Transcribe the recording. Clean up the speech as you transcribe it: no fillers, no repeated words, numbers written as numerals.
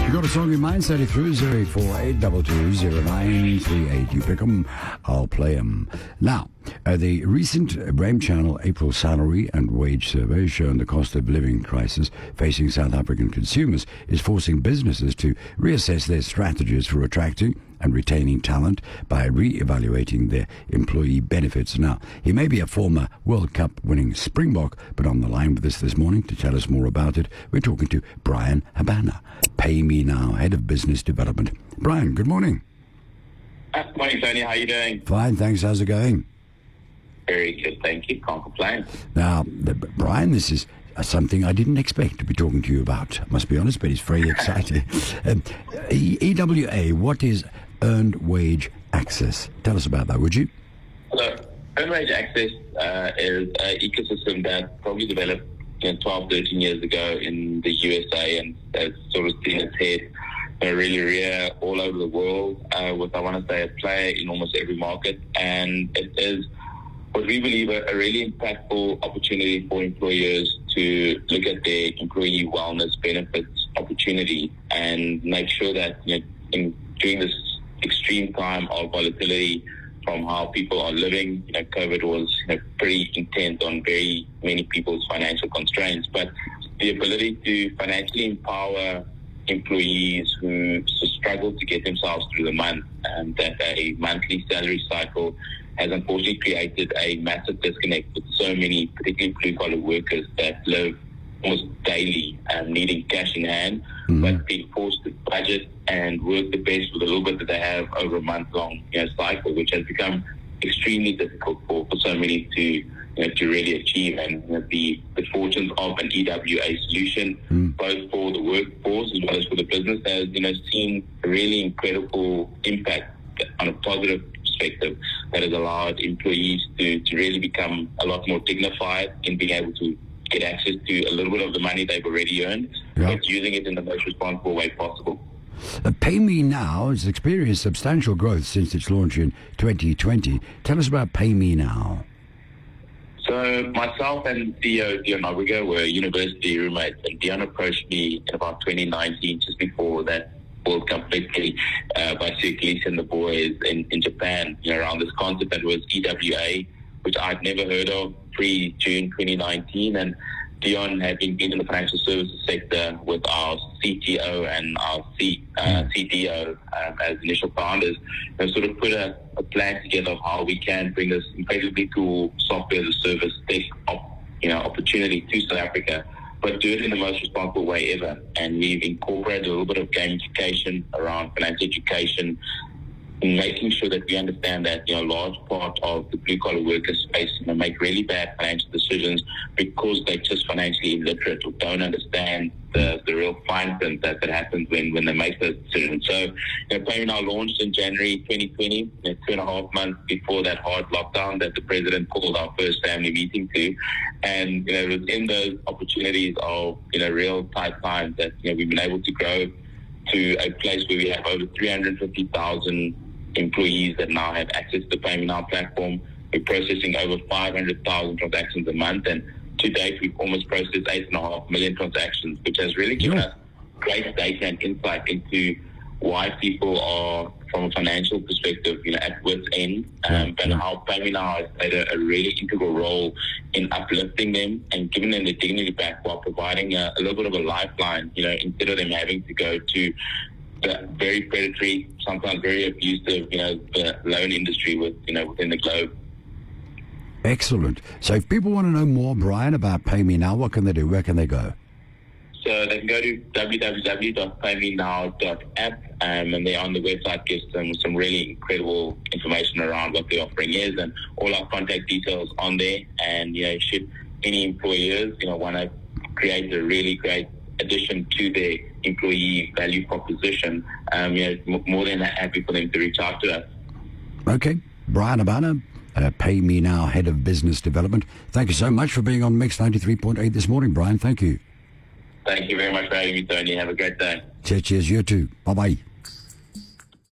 You got a song in mind? Send it through 048220938. You pick 'em, I'll play 'em. Now, the recent Brame Channel April salary and wage survey shown the cost of living crisis facing South African consumers is forcing businesses to reassess their strategies for attracting and retaining talent by re-evaluating their employee benefits. Now, he may be a former World Cup winning Springbok, but on the line with us this morning to tell us more about it, we're talking to Bryan Habana, Paymenow, Head of Business Development. Bryan, good morning. Good morning, Tony. How are you doing? Fine, thanks. How's it going? Very good, thank you. Can't complain. Now, Bryan, this is something I didn't expect to be talking to you about. I must be honest, but it's very exciting. EWA, what is Earned Wage Access? Tell us about that, would you? So, Earned Wage Access is an ecosystem that probably developed 12, 13 years ago in the USA and has sort of seen its head really rear all over the world with, I want to say, a player in almost every market. And it is what we believe a really impactful opportunity for employers to look at their employee wellness benefits opportunity and make sure that during this extreme time of volatility from how people are living, COVID was pretty intense on very many people's financial constraints, but the ability to financially empower employees who struggle to get themselves through the month, and that a monthly salary cycle has unfortunately created a massive disconnect with so many, particularly blue-collar workers that live almost daily needing cash in hand, but being forced to budget and work the best with a little bit that they have over a month-long cycle, which has become extremely difficult for so many to really achieve. And the fortunes of an EWA solution, both for the workforce as well as for the business, has seen a really incredible impact on a positive perspective that has allowed employees to really become a lot more dignified in being able to get access to a little bit of the money they've already earned, but using it in the most responsible way possible. Paymenow has experienced substantial growth since its launch in 2020. Tell us about Paymenow. So myself and CEO Dion Abiga were university roommates, and Dion approached me in about 2019, just before that World Cup victory by 𝐀𝐭𝐭𝐫𝐚 and the boys in Japan, around this concept that was EWA, which I'd never heard of pre-June 2019. And Dion had been in the financial services sector with our CTO and our CDO as initial founders, and sort of put a plan together of how we can bring this incredibly cool software as a service tech opportunity to South Africa, but do it in the most responsible way ever. And we've incorporated a little bit of gamification around financial education, making sure that we understand that a large part of the blue-collar worker space make really bad financial decisions because they're just financially illiterate or don't understand the real fine print that happens when they make those decisions. So, Paymenow launched in January 2020, 2.5 months before that hard lockdown that the president called our first family meeting to. And, it was in those opportunities of, real tight times that, we've been able to grow to a place where we have over 350,000 employees that now have access to the Paymenow platform. We're processing over 500,000 transactions a month, and to date we've almost processed 8.5 million transactions, which has really given us great data and insight into why people are, from a financial perspective, at wit's end, but how Paymenow has played a really integral role in uplifting them and giving them their dignity back while providing a little bit of a lifeline, instead of them having to go to the very predatory, sometimes very abusive, the loan industry within the globe. Excellent. So if people want to know more, Bryan, about Paymenow, what can they do? Where can they go? So they can go to www.paymenow.app, and there on the website gives them some really incredible information around what the offering is, and all our contact details on there. And should any employers want to create a really great addition to their employee value proposition, more than happy for them to reach out to us. Okay, Bryan Habana, Paymenow, Head of Business Development. Thank you so much for being on Mix 93.8 this morning, Bryan. Thank you. Thank you very much for having me, Tony. Have a great day. Cheers, you too. Bye-bye.